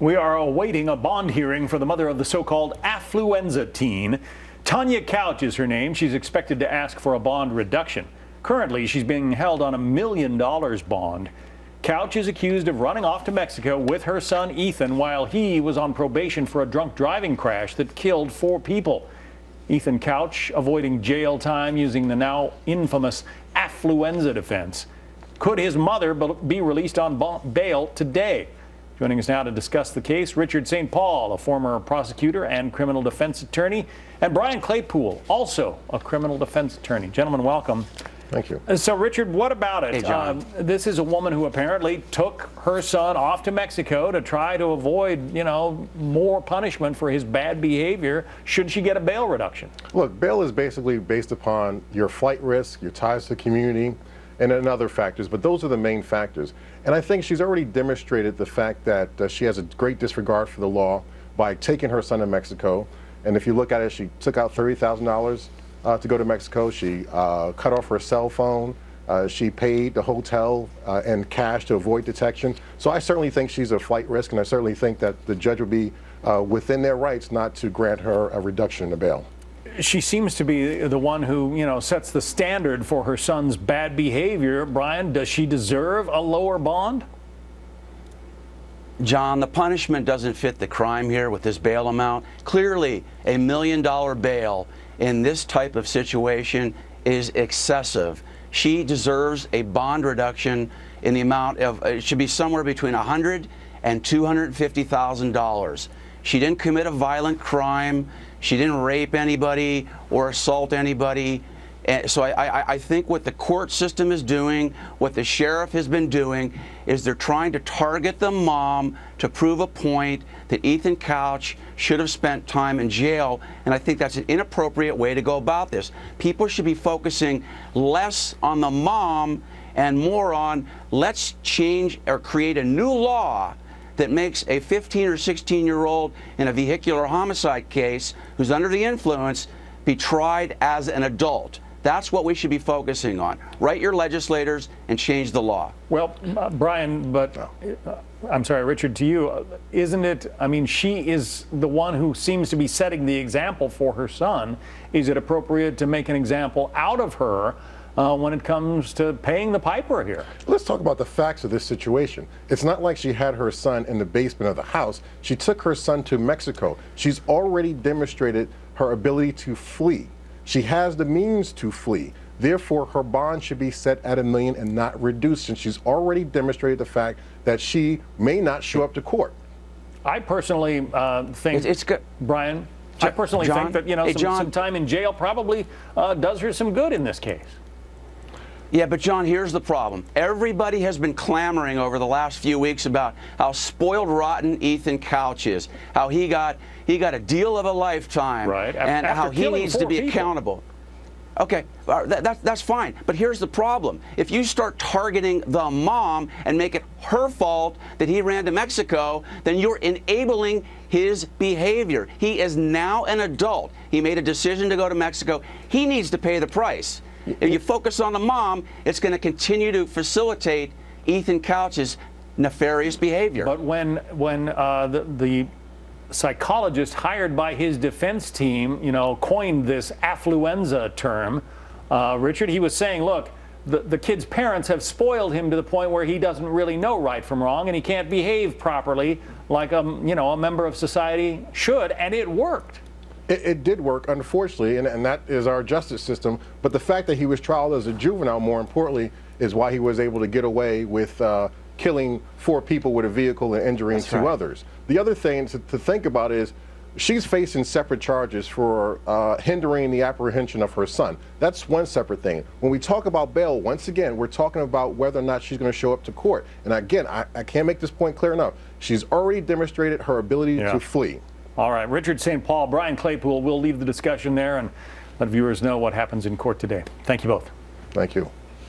We are awaiting a bond hearing for the mother of the so-called affluenza teen. Tanya Couch is her name. She's expected to ask for a bond reduction. Currently, she's being held on $1 million bond. Couch is accused of running off to Mexico with her son Ethan while he was on probation for a drunk driving crash that killed 4 people. Ethan Couch avoiding jail time using the now infamous affluenza defense. Could his mother be released on bail today? Joining us now to discuss the case, Richard St. Paul, a former prosecutor and criminal defense attorney, and Brian Claypool, also a criminal defense attorney. Gentlemen, welcome. Thank you. So, Richard, what about it? Hey, John. This is a woman who apparently took her son off to Mexico to try to avoid, more punishment for his bad behavior. Should she get a bail reduction? Look, bail is basically based upon your flight risk, your ties to the community, and then other factors, but those are the main factors. And I think she's already demonstrated the fact that she has a great disregard for the law by taking her son to Mexico. And if you look at it, she took out $30,000 to go to Mexico. She cut off her cell phone. She paid the hotel and cash to avoid detection. So I certainly think she's a flight risk, and I certainly think that the judge would be within their rights not to grant her a reduction in the bail. She seems to be the one who, sets the standard for her son's bad behavior. Brian, does she deserve a lower bond? John, the punishment doesn't fit the crime here with this bail amount. Clearly, $1 million bail in this type of situation is excessive. She deserves a bond reduction in the amount of, it should be somewhere between $100,000 and $250,000. She didn't commit a violent crime. She didn't rape anybody or assault anybody. And so I think what the court system is doing, what the sheriff has been doing, is they're trying to target the mom to prove a point that Ethan Couch should have spent time in jail. And I think that's an inappropriate way to go about this. People should be focusing less on the mom and more on, let's change or create a new law that makes a 15 or 16-year-old in a vehicular homicide case who's under the influence be tried as an adult. That's what we should be focusing on. Write your legislators and change the law. Well, Brian, but I'm sorry, Richard, to you, isn't it, she is the one who seems to be setting the example for her son. Is it appropriate to make an example out of her when it comes to paying the piper here? Let's talk about the facts of this situation. It's not like she had her son in the basement of the house. She took her son to Mexico. She's already demonstrated her ability to flee. She has the means to flee. Therefore, her bond should be set at $1 million and not reduced, since she's already demonstrated the fact that she may not show up to court. I personally think, it's good. Brian, I personally think that some time in jail probably does her some good in this case. Yeah, but John, here's the problem. Everybody has been clamoring over the last few weeks about how spoiled rotten Ethan Couch is, how he got a deal of a lifetime, right, and how he needs to be accountable. Okay, that's fine. But here's the problem. If you start targeting the mom and make it her fault that he ran to Mexico, then you're enabling his behavior. He is now an adult. He made a decision to go to Mexico. He needs to pay the price. If you focus on the mom, it's going to continue to facilitate Ethan Couch's nefarious behavior. But when the psychologist hired by his defense team, coined this affluenza term, Richard, he was saying, look, the kid's parents have spoiled him to the point where he doesn't really know right from wrong, and he can't behave properly like a member of society should, and it worked. It did work, unfortunately, and that is our justice system. But the fact that he was trialed as a juvenile, more importantly, is why he was able to get away with killing 4 people with a vehicle and injuring 2 others. The other thing to think about is she's facing separate charges for hindering the apprehension of her son. That's one separate thing. When we talk about bail, once again, we're talking about whether or not she's going to show up to court. And again, I can't make this point clear enough. She's already demonstrated her ability to flee. All right, Richard St. Paul, Brian Claypool, we'll leave the discussion there and let viewers know what happens in court today. Thank you both. Thank you.